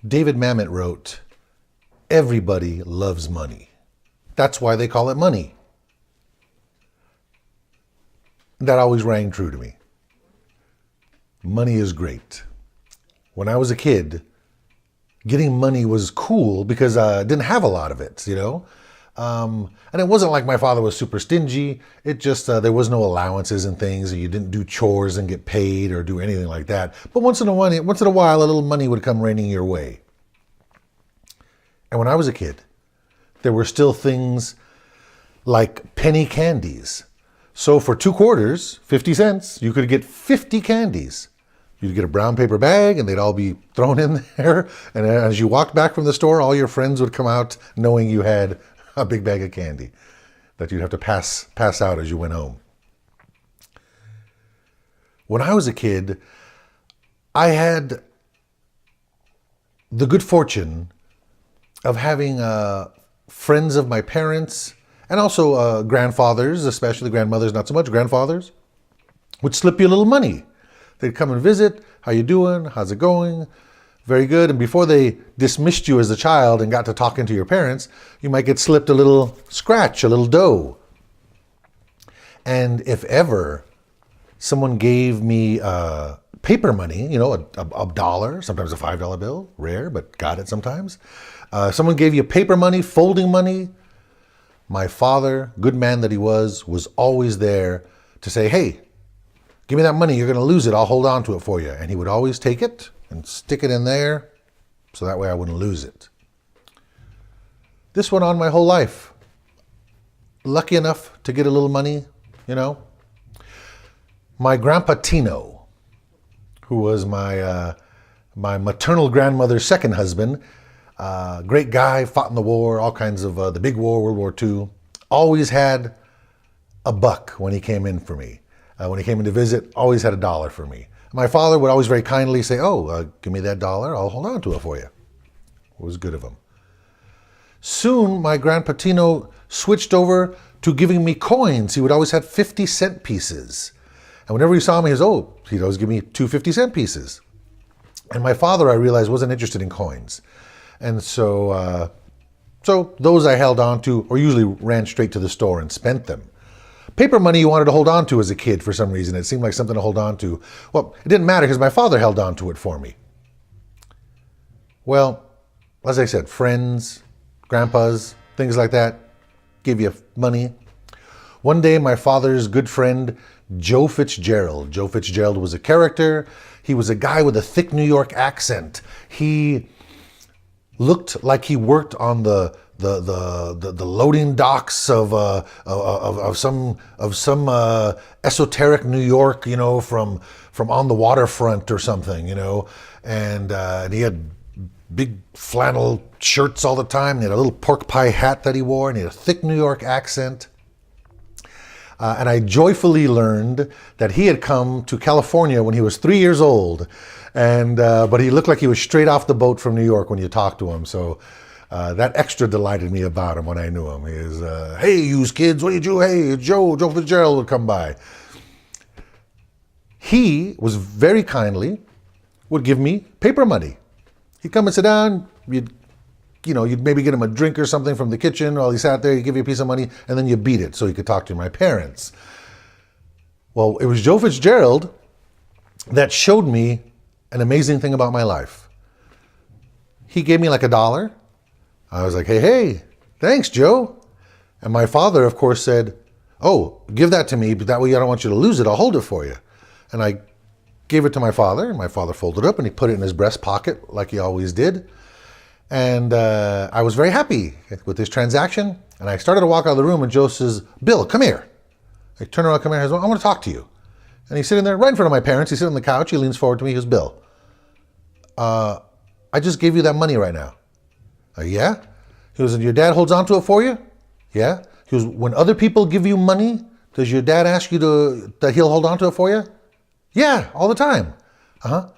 David Mamet wrote, "Everybody loves money. That's why they call it money." That always rang true to me. Money is great. When I was a kid, getting money was cool because I didn't have a lot of it, you know? And it wasn't like my father was super stingy. It just, there was no allowances and things. You didn't do chores and get paid or do anything like that. But once in a while, a little money would come raining your way. And when I was a kid, there were still things like penny candies. So for 2 quarters, 50 cents, you could get 50 candies. You'd get a brown paper bag and they'd all be thrown in there. And as you walked back from the store, all your friends would come out knowing you had a big bag of candy that you'd have to pass out as you went home. When I was a kid, I had the good fortune of having friends of my parents and also grandfathers, especially grandmothers, not so much, grandfathers, would slip you a little money. They'd come and visit. How you doing? How's it going? Very good. And before they dismissed you as a child and got to talking to your parents, you might get slipped a little scratch, a little dough. And if ever someone gave me paper money, you know, a dollar, sometimes a $5 bill, rare, but got it sometimes. Someone gave you paper money, folding money. My father, good man that he was always there to say, "Hey, give me that money. You're going to lose it. I'll hold on to it for you." And he would always take it and stick it in there so that way I wouldn't lose it. This went on my whole life. Lucky enough to get a little money, you know. My grandpa Tino, who was my maternal grandmother's second husband, great guy, fought in the war, all kinds of the big war, World War II, always had a buck when he came in for me. When he came in to visit, always had a dollar for me. My father would always very kindly say, "Oh, give me that dollar. I'll hold on to it for you." It was good of him. Soon, my Grandpa Tino switched over to giving me coins. He would always have 50-cent pieces. And whenever he saw me, he'd always give me 2 50-cent pieces. And my father, I realized, wasn't interested in coins. And so those I held on to, or usually ran straight to the store and spent them. Paper money you wanted to hold on to as a kid for some reason. It seemed like something to hold on to. Well, it didn't matter because my father held on to it for me. Well, as I said, friends, grandpas, things like that, give you money. One day, my father's good friend, Joe Fitzgerald. Joe Fitzgerald was a character. He was a guy with a thick New York accent. He looked like he worked on the loading docks of some esoteric New York, you know, from on the waterfront or something, you know, and he had big flannel shirts all the time. And he had a little pork pie hat that he wore, and he had a thick New York accent. And I joyfully learned that he had come to California when he was 3 years old, and but he looked like he was straight off the boat from New York when you talked to him. So. That extra delighted me about him when I knew him. He was, "Hey, you kids, what do you do? Hey, Joe Fitzgerald would come by." He was very kindly, would give me paper money. He'd come and sit down, you'd maybe get him a drink or something from the kitchen while he sat there, he'd give you a piece of money, and then you beat it so he could talk to my parents. Well, it was Joe Fitzgerald that showed me an amazing thing about my life. He gave me like $1. I was like, hey, thanks, Joe. And my father, of course, said, "Oh, give that to me, but that way I don't want you to lose it. I'll hold it for you." And I gave it to my father, and my father folded it up, and he put it in his breast pocket like he always did. And I was very happy with this transaction. And I started to walk out of the room, and Joe says, "Bill, come here." I turn around, come here, I said, "I want to talk to you." And he's sitting there right in front of my parents. He's sitting on the couch. He leans forward to me. He goes, "Bill, I just gave you that money right now." "Yeah?" He goes, "And your dad holds on to it for you?" "Yeah." He goes, "When other people give you money, does your dad ask you that he'll hold on to it for you?" "Yeah, all the time." "Uh-huh."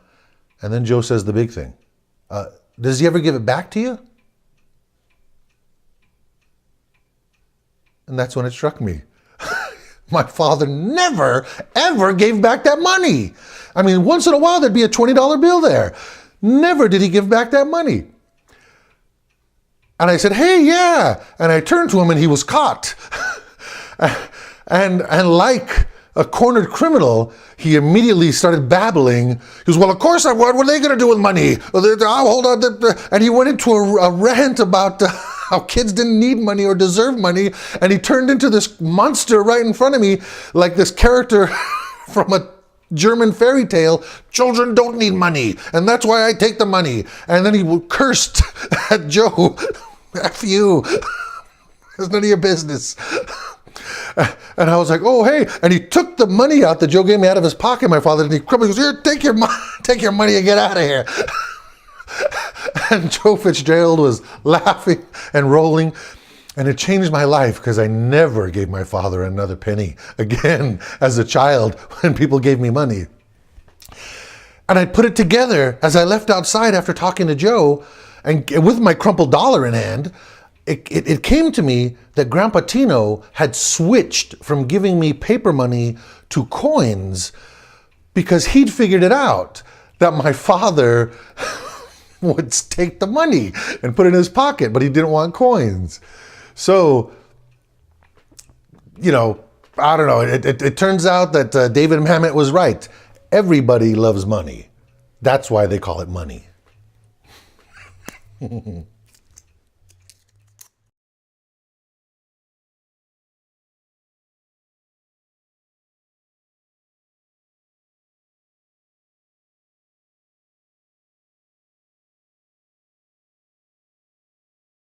And then Joe says the big thing. "Does he ever give it back to you?" And that's when it struck me. My father never, ever gave back that money. I mean, once in a while, there'd be a $20 bill there. Never did he give back that money. And I said, hey, yeah. And I turned to him and he was caught. and like a cornered criminal, he immediately started babbling. He goes, well, of course I would. What are they going to do with money? Oh, hold on. And he went into a rant about how kids didn't need money or deserve money. And he turned into this monster right in front of me, like this character from a German fairy tale. Children don't need money, and that's why I take the money. And then he cursed at Joe. F you. It's none of your business. And I was like, oh, hey. And he took the money out that Joe gave me out of his pocket, my father, and he crumbled. He goes, here, take your money and get out of here. And Joe Fitzgerald was laughing and rolling. And it changed my life because I never gave my father another penny again as a child when people gave me money. And I put it together as I left outside after talking to Joe, and with my crumpled dollar in hand, it came to me that Grandpa Tino had switched from giving me paper money to coins because he'd figured it out that my father would take the money and put it in his pocket, but he didn't want coins. So, I don't know. It turns out that David Mamet was right. Everybody loves money. That's why they call it money.